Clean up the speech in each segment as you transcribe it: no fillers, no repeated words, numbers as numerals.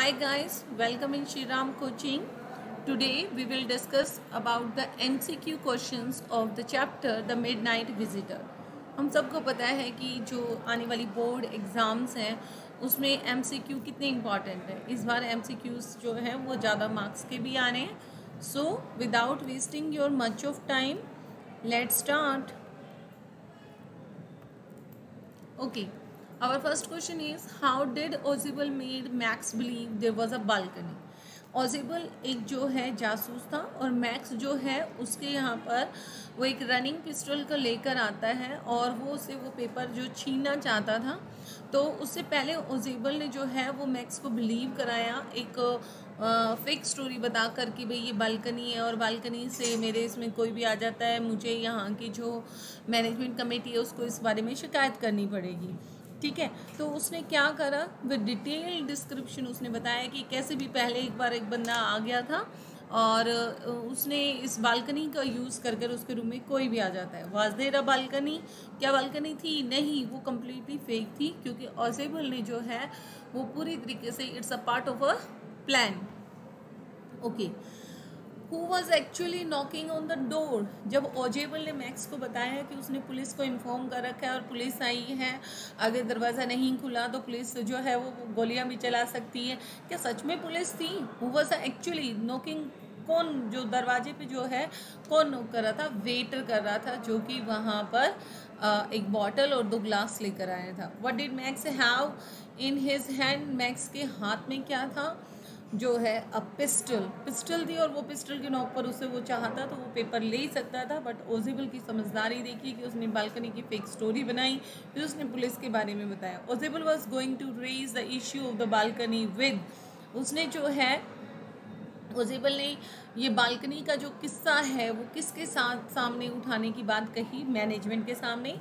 Hi guys, welcome in Shriram Coaching. Today we will discuss about the MCQ questions of the chapter The Midnight Visitor. हम सबको पता है कि जो आने वाली बोर्ड एग्ज़ाम्स हैं उसमें MCQ कितने इम्पॉर्टेंट है। इस बार MCQs जो है वो ज़्यादा मार्क्स के भी आने हैं। So without wasting your much of time, let's start. Okay, our first question is how did Ozibel made Max believe there was a balcony? ओजिबल एक जो है जासूस था और मैक्स जो है उसके यहाँ पर वो एक रनिंग पिस्टल को लेकर आता है और वो उसे वो पेपर जो छीनना चाहता था। तो उससे पहले ओजिबल ने जो है वो मैक्स को बिलीव कराया एक फेक स्टोरी बता कर कि भाई ये बालकनी है और बालकनी से मेरे इसमें कोई भी आ जाता है, मुझे यहाँ की जो मैनेजमेंट कमेटी है उसको इस बारे में शिकायत करनी पड़ेगी। ठीक है, तो उसने क्या करा, विद डिटेल डिस्क्रिप्शन उसने बताया कि कैसे भी पहले एक बार एक बंदा आ गया था और उसने इस बालकनी का यूज़ कर उसके रूम में कोई भी आ जाता है। Was there a balcony? क्या बालकनी थी? नहीं, वो कम्प्लीटली फेक थी क्योंकि ओजेबल ने जो है वो पूरी तरीके से it's a part of a plan. Okay, who was actually knocking on the door? जब ओजेबल ने मैक्स को बताया कि उसने पुलिस को इन्फॉर्म कर रखा है और पुलिस आई है, अगर दरवाज़ा नहीं खुला तो पुलिस जो है वो गोलियां भी चला सकती है, क्या सच में पुलिस थी? Who was actually knocking? कौन जो दरवाजे पे जो है कौन नॉक कर रहा था? वेटर कर रहा था जो कि वहाँ पर एक बॉटल और 2 ग्लास लेकर आया था. What did max have in his hand? Max के हाथ में क्या था? जो है अब पिस्टल थी और वो पिस्टल के नोक पर उसे वो चाहता तो वो पेपर ले ही सकता था. बट ओजेबल की समझदारी देखी कि उसने बालकनी की फेक स्टोरी बनाई, फिर उसने पुलिस के बारे में बताया. Ojebel was going to raise the issue of the balcony with, उसने जो है ओजेबल ने ये बालकनी का जो किस्सा है वो किसके साथ सामने उठाने की बात कही? मैनेजमेंट के सामने,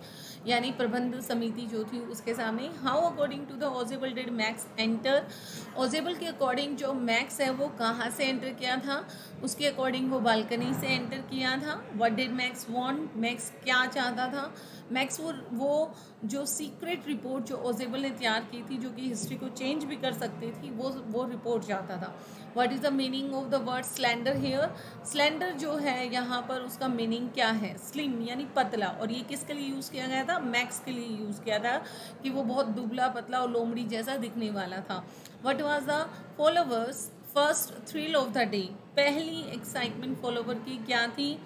यानी प्रबंध समिति जो थी उसके सामने. How according to the Ojebel did Max enter? Ojebel के अकॉर्डिंग जो मैक्स है वो कहाँ से एंटर किया था? उसके अकॉर्डिंग वो बालकनी से एंटर किया था. What did max want? Max क्या चाहता था? मैक्स वो जो सीक्रेट रिपोर्ट जो ओजेबल ने तैयार की थी, जो कि हिस्ट्री को चेंज भी कर सकती थी, वो रिपोर्ट चाहता था. What is the meaning of the word slender hair? Slender जो है यहाँ पर उसका मीनिंग क्या है? स्लिम यानी पतला. और ये किसके लिए यूज़ किया गया था? मैक्स के लिए यूज़ किया था कि वो बहुत दुबला पतला और लोमड़ी जैसा दिखने वाला था. What was the followers first thrill of the day? पहली एक्साइटमेंट फॉलोवर की क्या थी?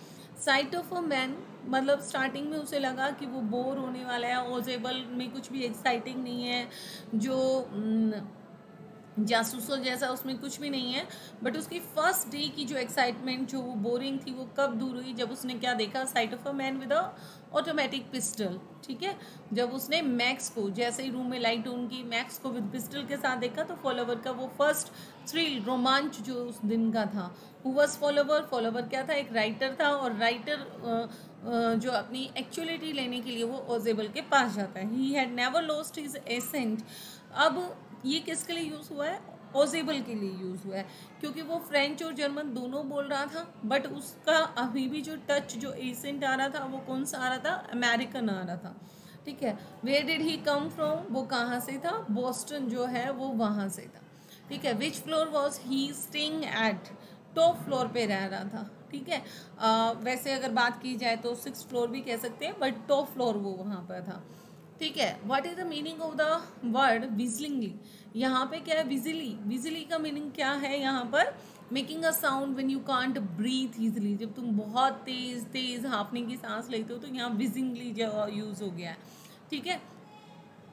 साइट ऑफ अ मैन, मतलब स्टार्टिंग में उसे लगा कि वो बोर होने वाला है, ओजेबल में कुछ भी एक्साइटिंग नहीं है, जो जासूसों जैसा उसमें कुछ भी नहीं है. बट उसकी फर्स्ट डे की जो एक्साइटमेंट जो वो बोरिंग थी वो कब दूर हुई? जब उसने क्या देखा? Site of a man with a automatic pistol. ठीक है, जब उसने मैक्स को, जैसे ही रूम में लाइट ऑन की, मैक्स को विद पिस्टल के साथ देखा तो फॉलोवर का वो फर्स्ट थ्रिल, रोमांच जो उस दिन का था. Who was follower? फॉलोवर क्या था? एक राइटर था और राइटर जो अपनी एक्चुअलिटी लेने के लिए वो ओजेबल के पास जाता है. He had never lost his accent. अब ये किसके लिए यूज़ हुआ है? ओजेबल के लिए यूज़ हुआ है क्योंकि वो फ्रेंच और जर्मन दोनों बोल रहा था. बट उसका अभी भी जो टच, जो एसेंट आ रहा था वो कौन सा आ रहा था? अमेरिकन आ रहा था. ठीक है, where did he come from? वो कहाँ से था? बोस्टन जो है वो वहाँ से था. ठीक है, विच floor was he staying at? Top floor पे रह रहा था. ठीक है, वैसे अगर बात की जाए तो 6th फ्लोर भी कह सकते हैं, बट टॉप फ्लोर वो वहाँ पर था. ठीक है, what is the meaning of the word विजलिंगली? यहाँ पे क्या है? विजिली का मीनिंग क्या है यहाँ पर? Making a sound when you can't breathe easily. जब तुम बहुत तेज तेज हाफने की सांस लेते हो तो यहाँ विजिंगली यूज हो गया है. ठीक है,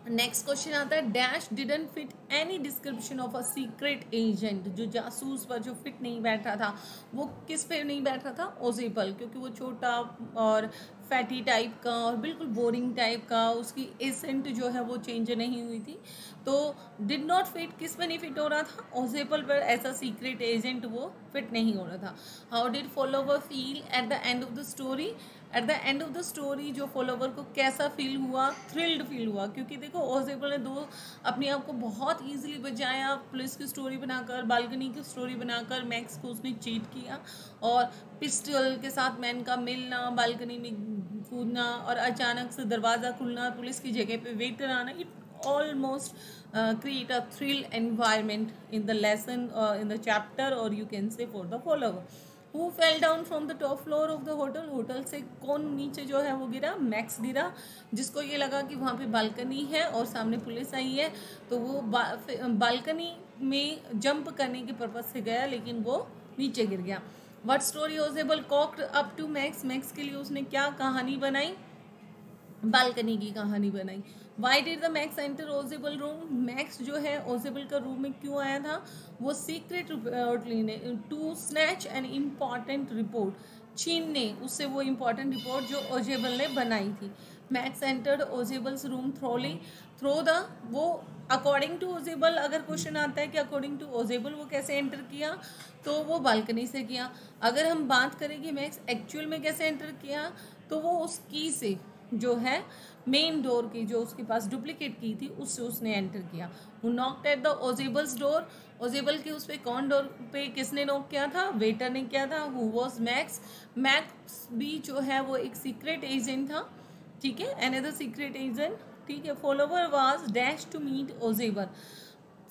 नेक्स्ट क्वेश्चन आता है, dash didn't fit any description of a secret agent. जो जासूस पर जो फिट नहीं बैठ रहा था वो किस पे नहीं बैठ रहा था? ओजेबल, क्योंकि वो छोटा और फैटी टाइप का और बिल्कुल बोरिंग टाइप का, उसकी एसेंट जो है वो चेंज नहीं हुई थी. तो डिड नॉट फिट किस पे नहीं फिट हो रहा था? ओजेबल पर. ऐसा सीक्रेट एजेंट वो फिट नहीं हो रहा था. How did follower feel at the end of the story? At the end of the story जो फॉलोवर को कैसा फील हुआ? थ्रिल्ड फील हुआ, क्योंकि देखो ओजेबल ने दो अपने आप को बहुत ईजिली बचाया. पुलिस की स्टोरी बनाकर, बालकनी की स्टोरी बनाकर मैक्स को उसने चीट किया और पिस्टल के साथ मैन का मिलना, बालकनी में कूदना और अचानक से दरवाज़ा खुलना, पुलिस की जगह पे वेटर आना, it almost create a thrill environment in the lesson, in the chapter, or you can say for the follower. Who fell down from the top floor of the hotel? Hotel से कौन नीचे जो है वो गिरा? Max गिरा, जिसको ये लगा कि वहाँ पे बालकनी है और सामने पुलिस आई है, तो वो बालकनी में जंप करने के पर्पज से गया, लेकिन वो नीचे गिर गया. What story Ojebel cooked up to Max? Max के लिए उसने क्या कहानी बनाई? बालकनी की कहानी बनाई. Why did the Max enter Ojebel room? Max जो है ओजेबल का रूम में क्यों आया था? वो सीक्रेट रिपोर्ट लेने, to snatch an important report, छीनने उससे वो इम्पॉर्टेंट रिपोर्ट जो ओजेबल ने बनाई थी. Max entered Ojebel's room through the, वो अकॉर्डिंग टू ओजेबल, अगर क्वेश्चन आता है कि अकॉर्डिंग टू ओजेबल वो कैसे एंटर किया, तो वो बालकनी से किया. अगर हम बात करें कि मैक्स एक्चुअल में कैसे एंटर किया, तो वो उस की से, जो है मेन डोर की, जो उसके पास डुप्लीकेट की थी, उससे उसने एंटर किया. वो नॉक्ड एट द ओजेबल्स डोर. ओजेबल के उस पे कौन डोर पे किसने नॉक किया था? वेटर ने किया था. Who was max? मैक्स भी जो है वो एक सीक्रेट एजेंट था, ठीक है, अनदर सीक्रेट एजेंट, ठीक है. Follower was dash to meet Ojebel.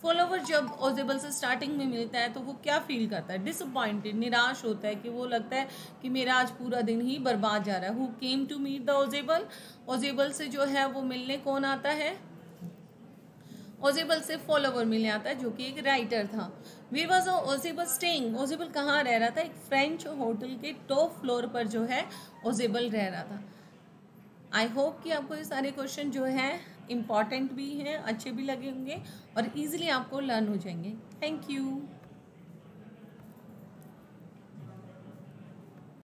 Follower जब ओजेबल से स्टार्टिंग में मिलता है तो वो क्या फील करता है? डिसअपॉइंटेड, निराश होता है, कि वो लगता है कि मेरा आज पूरा दिन ही बर्बाद जा रहा है. Who came to meet the Ojebel? Ojebel से जो है वो मिलने कौन आता है? ओजेबल से फॉलोवर मिलने आता है, जो कि एक राइटर था. वे वॉज ओजेबल स्टेइंग? ओजेबल कहाँ रह रहा था? एक फ्रेंच होटल के टॉप फ्लोर पर जो है ओजेबल रह रहा था. आई होप कि आपको ये सारे क्वेश्चन जो है इम्पॉर्टेंट भी हैं, अच्छे भी लगे होंगे और इजीली आपको लर्न हो जाएंगे. Thank you.